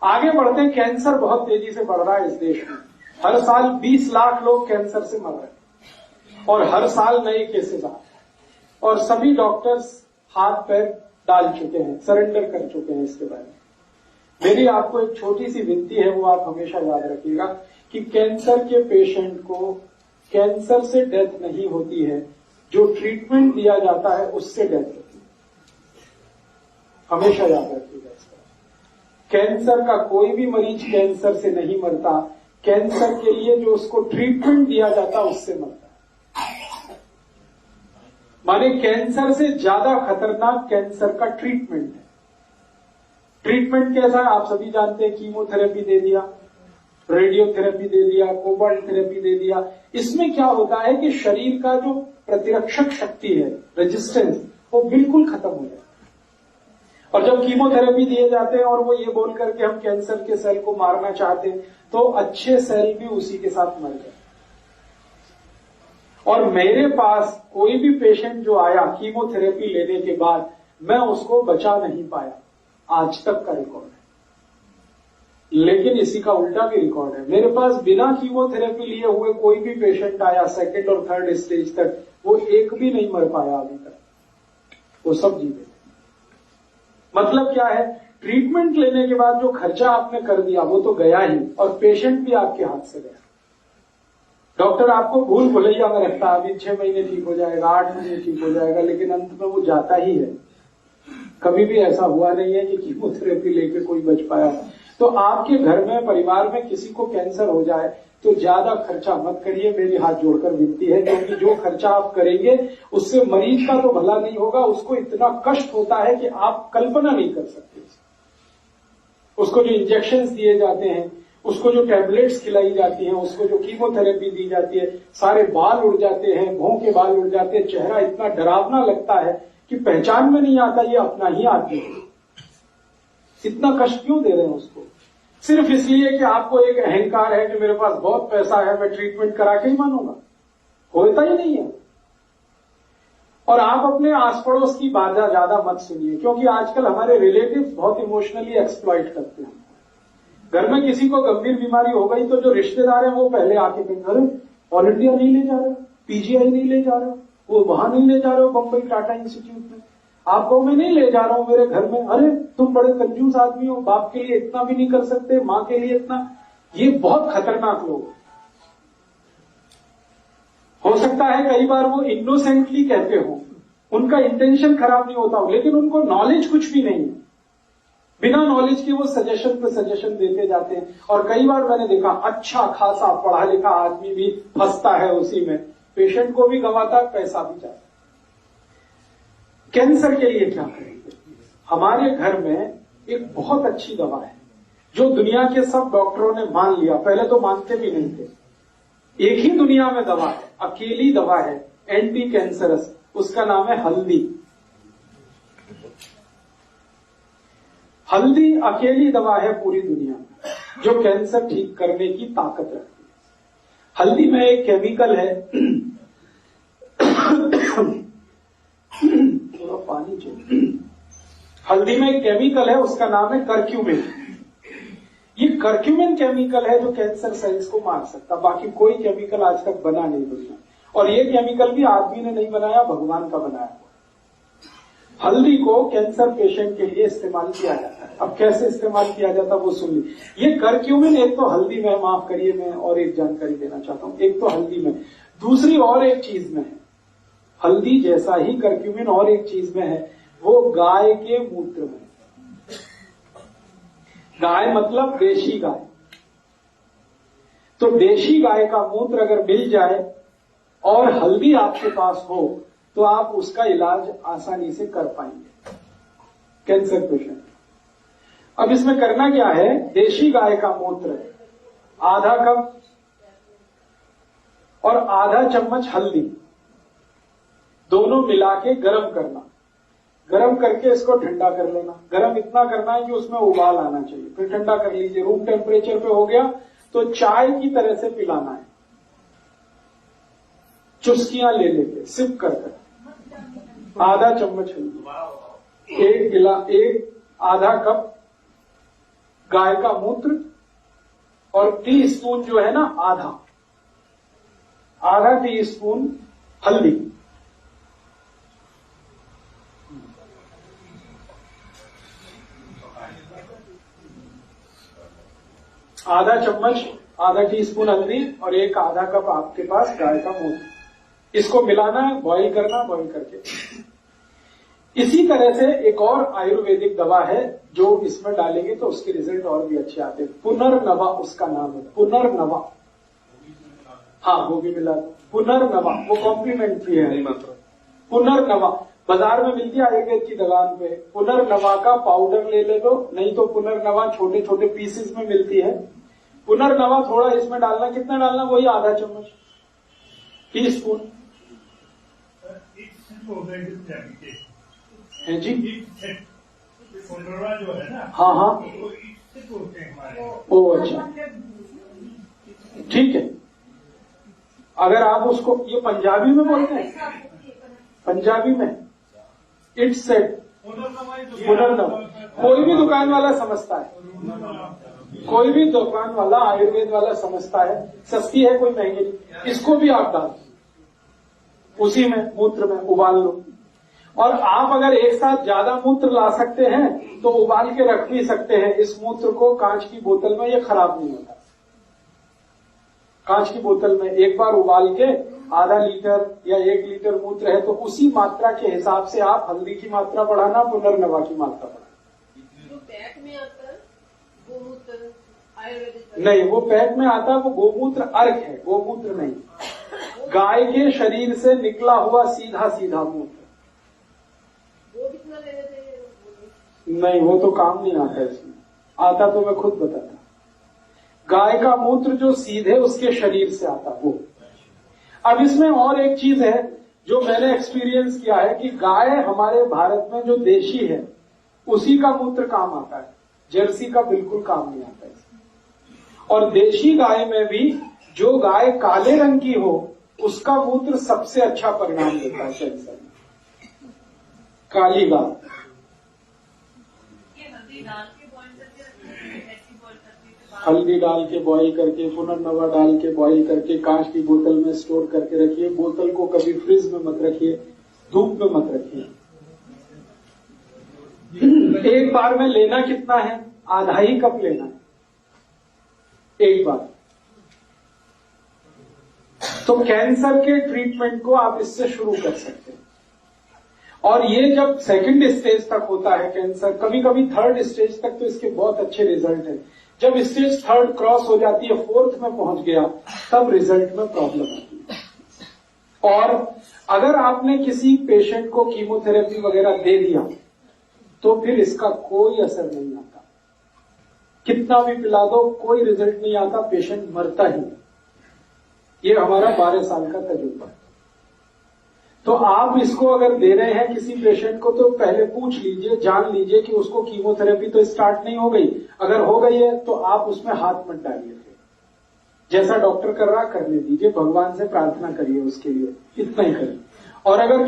आगे बढ़ते कैंसर बहुत तेजी से बढ़ रहा है इस देश में। हर साल 20 लाख लोग कैंसर से मर रहे हैं और हर साल नए केसेस आ रहे हैं और सभी डॉक्टर्स हाथ पैर डाल चुके हैं, सरेंडर कर चुके हैं इसके बारे में। मेरी आपको एक छोटी सी विनती है, वो आप हमेशा याद रखिएगा कि कैंसर के पेशेंट को कैंसर से डेथ नहीं होती है, जो ट्रीटमेंट दिया जाता है उससे डेथ होती है। हमेशा याद रखिएगा इसका। कैंसर का कोई भी मरीज कैंसर से नहीं मरता, कैंसर के लिए जो उसको ट्रीटमेंट दिया जाता है उससे मरता है। माने कैंसर से ज्यादा खतरनाक कैंसर का ट्रीटमेंट है। ट्रीटमेंट कैसा है आप सभी जानते हैं, कीमोथेरेपी दे दिया, रेडियोथेरेपी दे दिया, कोबाल्ट थेरेपी दे दिया। इसमें क्या होता है कि शरीर का जो प्रतिरक्षक शक्ति है, रेजिस्टेंस, वो बिल्कुल खत्म हो जाता है। और जब कीमोथेरेपी दिए जाते हैं और वो ये बोल करके हम कैंसर के सेल को मारना चाहते हैं, तो अच्छे सेल भी उसी के साथ मर गए। और मेरे पास कोई भी पेशेंट जो आया कीमोथेरेपी लेने के बाद, मैं उसको बचा नहीं पाया, आज तक का रिकॉर्ड है। लेकिन इसी का उल्टा भी रिकॉर्ड है। मेरे पास बिना कीमोथेरेपी लिए हुए कोई भी पेशेंट आया सेकंड और थर्ड स्टेज तक, वो एक भी नहीं मर पाया अभी तक, वो सब जीवे। मतलब क्या है, ट्रीटमेंट लेने के बाद जो खर्चा आपने कर दिया वो तो गया ही, और पेशेंट भी आपके हाथ से गया। डॉक्टर आपको भूल भुलैया में रखता है, अभी 6 महीने ठीक हो जाएगा, 8 महीने ठीक हो जाएगा, लेकिन अंत में वो जाता ही है। कभी भी ऐसा हुआ नहीं है कि कीमोथेरेपी लेके कोई बच पाया। तो आपके घर में, परिवार में किसी को कैंसर हो जाए तो ज्यादा खर्चा मत करिए, मेरी हाथ जोड़कर विनती है। क्योंकि जो खर्चा आप करेंगे उससे मरीज का तो भला नहीं होगा, उसको इतना कष्ट होता है कि आप कल्पना नहीं कर सकते। उसको जो इंजेक्शंस दिए जाते हैं, उसको जो टैबलेट्स खिलाई जाती हैं, उसको जो कीमोथेरेपी दी जाती है, सारे बाल उड़ जाते हैं, भौं के बाल उड़ जाते हैं, चेहरा इतना डरावना लगता है कि पहचान में नहीं आता ये अपना ही आदमी है। इतना कष्ट क्यों दे रहे हैं उसको? सिर्फ इसलिए कि आपको एक अहंकार है कि मेरे पास बहुत पैसा है, मैं ट्रीटमेंट करा के ही मानूंगा। होता ही नहीं है। और आप अपने आस पड़ोस की बातें ज्यादा मत सुनिए, क्योंकि आजकल हमारे रिलेटिव्स बहुत इमोशनली एक्सप्लॉइट करते हैं। घर में किसी को गंभीर बीमारी हो गई तो जो रिश्तेदार हैं वो पहले आके कहेंगे, अरे ऑल इंडिया नहीं ले जा रहे हो, पीजीआई नहीं ले जा रहे हो, वो वहां नहीं ले जा रहे हो, बंबई टाटा इंस्टीट्यूट में, आपको मैं नहीं ले जा रहा हूं मेरे घर में, अरे तुम बड़े कंजूस आदमी हो, बाप के लिए इतना भी नहीं कर सकते, मां के लिए इतना। ये बहुत खतरनाक लोग। हो सकता है कई बार वो इनोसेंटली कहते हो, उनका इंटेंशन खराब नहीं होता हो, लेकिन उनको नॉलेज कुछ भी नहीं है। बिना नॉलेज के वो सजेशन पे सजेशन देते जाते हैं। और कई बार मैंने देखा अच्छा खासा पढ़ा लिखा आदमी भी फंसता है उसी में, पेशेंट को भी गंवाता, पैसा भी जाता। कैंसर के लिए क्या करेंगे? हमारे घर में एक बहुत अच्छी दवा है जो दुनिया के सब डॉक्टरों ने मान लिया, पहले तो मानते भी नहीं थे। एक ही दुनिया में दवा है, अकेली दवा है, एंटी कैंसरस, उसका नाम है हल्दी। हल्दी अकेली दवा है पूरी दुनिया में जो कैंसर ठीक करने की ताकत रखती है। हल्दी में एक केमिकल है, थोड़ा पानी चाहिए। हल्दी में एक केमिकल है, उसका नाम है करक्यूमिन। ये करक्यूमिन केमिकल है जो कैंसर सेल्स को मार सकता, बाकी कोई केमिकल आज तक बना नहीं दुनिया। और ये केमिकल भी आदमी ने नहीं बनाया, भगवान का बनाया। हल्दी को कैंसर पेशेंट के लिए इस्तेमाल किया जाता है। अब कैसे इस्तेमाल किया जाता है वो सुन लीजिए। ये करक्यूमिन, एक तो हल्दी में, माफ करिए मैं और एक जानकारी देना चाहता हूं, एक तो हल्दी में, दूसरी और एक चीज में है। हल्दी जैसा ही करक्यूमिन और एक चीज में है, वो गाय के मूत्र में। गाय मतलब देशी गाय। तो देशी गाय का मूत्र अगर मिल जाए और हल्दी आपके पास हो तो आप उसका इलाज आसानी से कर पाएंगे कैंसर पेशेंट। अब इसमें करना क्या है, देशी गाय का मूत्र आधा कप और आधा चम्मच हल्दी दोनों मिला के गर्म करना। गर्म करके इसको ठंडा कर लेना। गर्म इतना करना है कि उसमें उबाल आना चाहिए, फिर ठंडा कर लीजिए। रूम टेम्परेचर पे हो गया तो चाय की तरह से पिलाना है, चुस्कियां ले लेके सिप कर आधा चम्मच हल्दी, एक आधा कप गाय का मूत्र और टीस्पून जो है ना आधा टीस्पून हल्दी, आधा चम्मच, आधा टीस्पून हल्दी और एक आधा कप आपके पास गाय का मूत्र, इसको मिलाना है, बॉईल करना, बॉईल करके। इसी तरह से एक और आयुर्वेदिक दवा है जो इसमें डालेंगे तो उसके रिजल्ट और भी अच्छे आते हैं। पुनर्नवा उसका नाम है, पुनर्नवा। हाँ, वो भी मिला, पुनर्नवा, वो कॉम्प्लीमेंट्री है। पुनर्नवा बाजार में मिलती है आयुर्वेद की दुकान पे। पुनर्नवा का पाउडर ले लो, नहीं तो पुनर्नवा छोटे छोटे पीसेस में मिलती है। पुनर्नवा थोड़ा इसमें डालना, कितना डालना, वही आधा चम्मच, टीस्पून है जी। जो है ना, हाँ हाँ, ओ अच्छा, ठीक है। अगर आप उसको, ये पंजाबी में बोलते हैं, पंजाबी में इट्स सेट, पुनर्नवा। कोई भी दुकान वाला समझता है, कोई भी दुकान वाला आयुर्वेद वाला समझता है, सस्ती है, कोई महंगी नहीं। इसको भी आप डाल उसी में, मूत्र में उबाल लो। और आप अगर एक साथ ज्यादा मूत्र ला सकते हैं तो उबाल के रख भी सकते हैं। इस मूत्र को कांच की बोतल में, ये खराब नहीं होता। कांच की बोतल में एक बार उबाल के आधा लीटर या 1 लीटर मूत्र है तो उसी मात्रा के हिसाब से आप हल्दी की मात्रा बढ़ाना, पुनर्नवा की मात्रा बढ़ाना। जो पैक में आता है गोमूत्र आयुर्वेदिक नहीं, वो पैक में आता है, वो गोमूत्र अर्क है, गोमूत्र नहीं। गाय के शरीर से निकला हुआ सीधा सीधा मूत्र। वो कितना लेना चाहिए? नहीं, वो तो काम नहीं आता इसमें। आता तो मैं खुद बताता। गाय का मूत्र जो सीधे उसके शरीर से आता वो। अब इसमें और एक चीज है जो मैंने एक्सपीरियंस किया है कि गाय हमारे भारत में जो देशी है उसी का मूत्र काम आता है, जर्सी का बिल्कुल काम नहीं आता इसमें। और देशी गाय में भी जो गाय काले रंग की हो उसका मूत्र सबसे अच्छा परिणाम देता है कैंसर में। काली गाय हल्दी डाल के बॉईल करके, पुनर्नवा डाल के बॉईल करके, कांच की बोतल में स्टोर करके रखिए। बोतल को कभी फ्रिज में मत रखिए, धूप में मत रखिए। एक बार में लेना कितना है, आधा ही कप लेना है एक बार। तो कैंसर के ट्रीटमेंट को आप इससे शुरू कर सकते हैं। और ये जब सेकंड स्टेज तक होता है कैंसर, कभी कभी थर्ड स्टेज तक तो इसके बहुत अच्छे रिजल्ट हैं। जब स्टेज थर्ड क्रॉस हो जाती है, फोर्थ में पहुंच गया, तब रिजल्ट में प्रॉब्लम आती है। और अगर आपने किसी पेशेंट को कीमोथेरेपी वगैरह दे दिया तो फिर इसका कोई असर नहीं आता। कितना भी पिला दो कोई रिजल्ट नहीं आता, पेशेंट मरता ही। ये हमारा 12 साल का तजुर्बा है। तो आप इसको अगर दे रहे हैं किसी पेशेंट को तो पहले पूछ लीजिए, जान लीजिए कि उसको कीमोथेरेपी तो स्टार्ट नहीं हो गई। अगर हो गई है तो आप उसमें हाथ मत डालिए। जैसा डॉक्टर कर रहा करने दीजिए, भगवान से प्रार्थना करिए उसके लिए, इतना ही करिए। और अगर